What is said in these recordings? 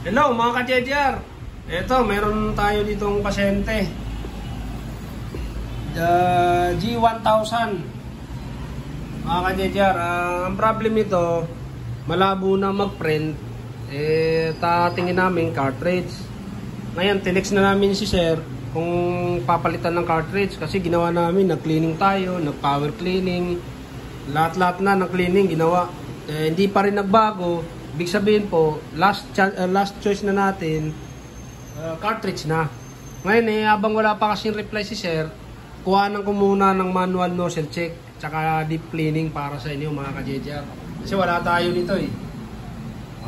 Hello mga ka-JJR. Ito, meron tayo ditong pasyente. The G1000. Mga ka-JJR, ang problem ito, malabo na mag-print. Tatingin namin cartridge. Ngayon, tinext na namin si sir kung papalitan ng cartridge. Kasi ginawa namin, nag-cleaning tayo, nag-power cleaning. Lahat-lahat na ng cleaning ginawa. Hindi pa rin nagbago. Ibig sabihin po, last choice na natin, cartridge na. Ngayon habang wala pa kasing reply si sir, kuhanan ko muna ng manual nozzle check, tsaka deep cleaning para sa inyo mga ka-JJR. Kasi wala tayo nito eh.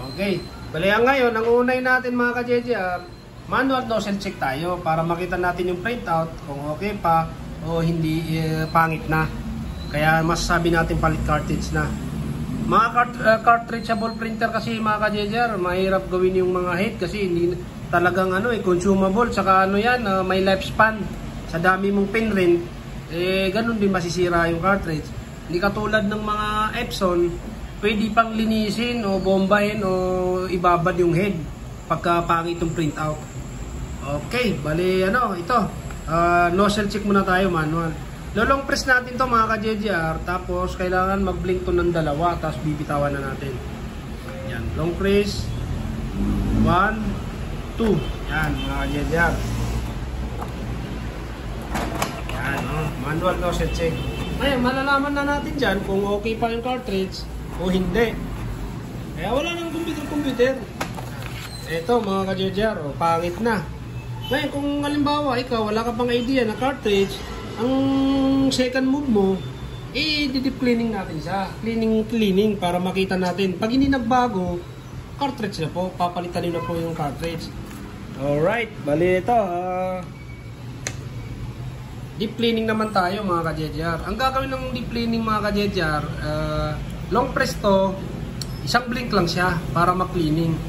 Okay, bali ngayon, ang unay natin mga ka-JJR, manual nozzle check tayo para makita natin yung printout, kung okay pa o hindi pangit na. Kaya masasabi natin palit cartridge na. Mga cartridgeable printer kasi mga ka-JJR, mahirap gawin yung mga head kasi hindi talagang consumable, saka yan, may lifespan. Sa dami mong pinrint, ganun din masisira yung cartridge. Hindi katulad ng mga Epson, pwede pang linisin o bombahin o ibabad yung head pagka pangit yung printout. Okay, bali ito, nozzle check muna tayo manual. Lolong press natin to mga ka-JJR, tapos kailangan mag-blink to ng dalawa, tapos bibitawan na natin. Yan, long press. 1, 2. Yan mga ka-JJR. Yan, manual nozzle check. Ngayon, malalaman na natin dyan kung okay pa yung cartridge o hindi. Kaya wala nang computer. Ito mga ka-JJR, pangit na. Ngayon, kung halimbawa ikaw, wala ka pang idea na cartridge, ang second move mo, i-deep cleaning natin siya. Cleaning para makita natin. Pag hindi nagbago, cartridge na po. Papalitan nyo na po yung cartridge. Alright, bali ito. Deep cleaning naman tayo mga ka-JJR. Ang gagawin ng deep cleaning mga ka-JJR, long press to, isang blink lang siya para mag-cleaning.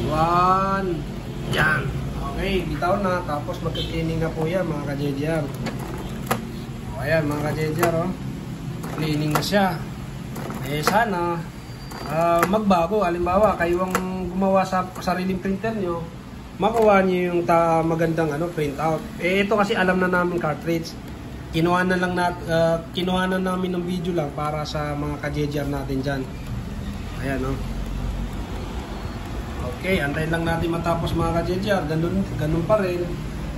1, yan. Okay, bitaw na, tapos magka-cleaning na po yan mga ka-JJR. O ayan mga ka-JJR, cleaning na siya. Sana magbago. Halimbawa, kayo ang gumawa sa sariling printer nyo, makuha nyo yung magandang printout. Ito kasi alam na namin cartridge. Kinuha na namin ng video lang para sa mga ka-JJR natin dyan. Ayan Okay, antayin lang natin matapos mga ka-JJR. Ganun pa rin.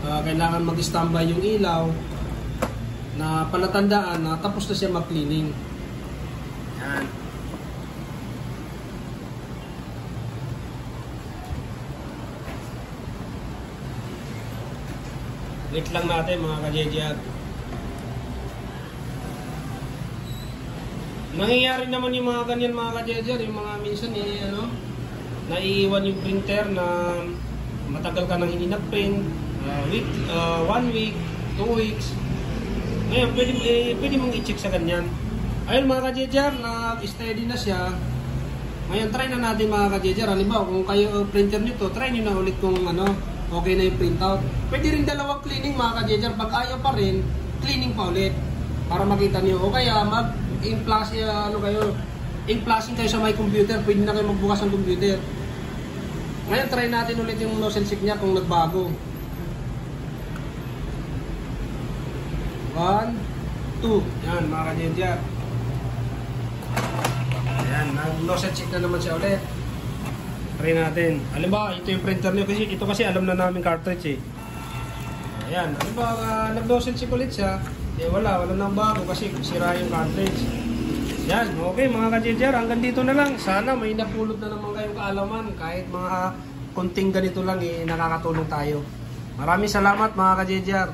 Kailangan mag-standby yung ilaw na palatandaan na tapos na siya mag-cleaning. Yan. Wait lang natin mga ka-JJR. Nangyayari naman yung mga ganyan mga ka-JJR. Yung mga minsan naiiwan yung printer na matagal ka nang hindi nag-print, 1 week, 2 weeks. Ngayon, pwede mong i-check sa ganyan. Ayun mga ka-JJR, nag-steady na siya. Ngayon, try na natin mga ka-JJR. Halimbawa, kung kayo printer nito, try nyo na ulit kung okay na yung printout. Pwede rin dalawang cleaning mga ka-JJR. Pag ayaw pa rin, cleaning pa ulit para makita nyo. O kaya ink-flashing kayo sa my computer, pwede na kayo magbukas ng computer. Ngayon, try natin ulit yung nozzle check niya kung nagbago. 1, 2. Yan, mga ka-JJR. Ayan, nozzle check na naman siya ulit. Try natin. Halimbawa, ito yung printer niyo kasi ito kasi alam na namin cartridge eh. Ayan, halimbawa, nag-nozzle check ulit siya. Wala nang bago kasi sira yung cartridge. Yan, okay mga ka-JJR, hanggang dito na lang. Sana may napulot na naman kayong kaalaman. Kahit mga konting ganito lang nakakatulong tayo. Maraming salamat mga ka-JJR.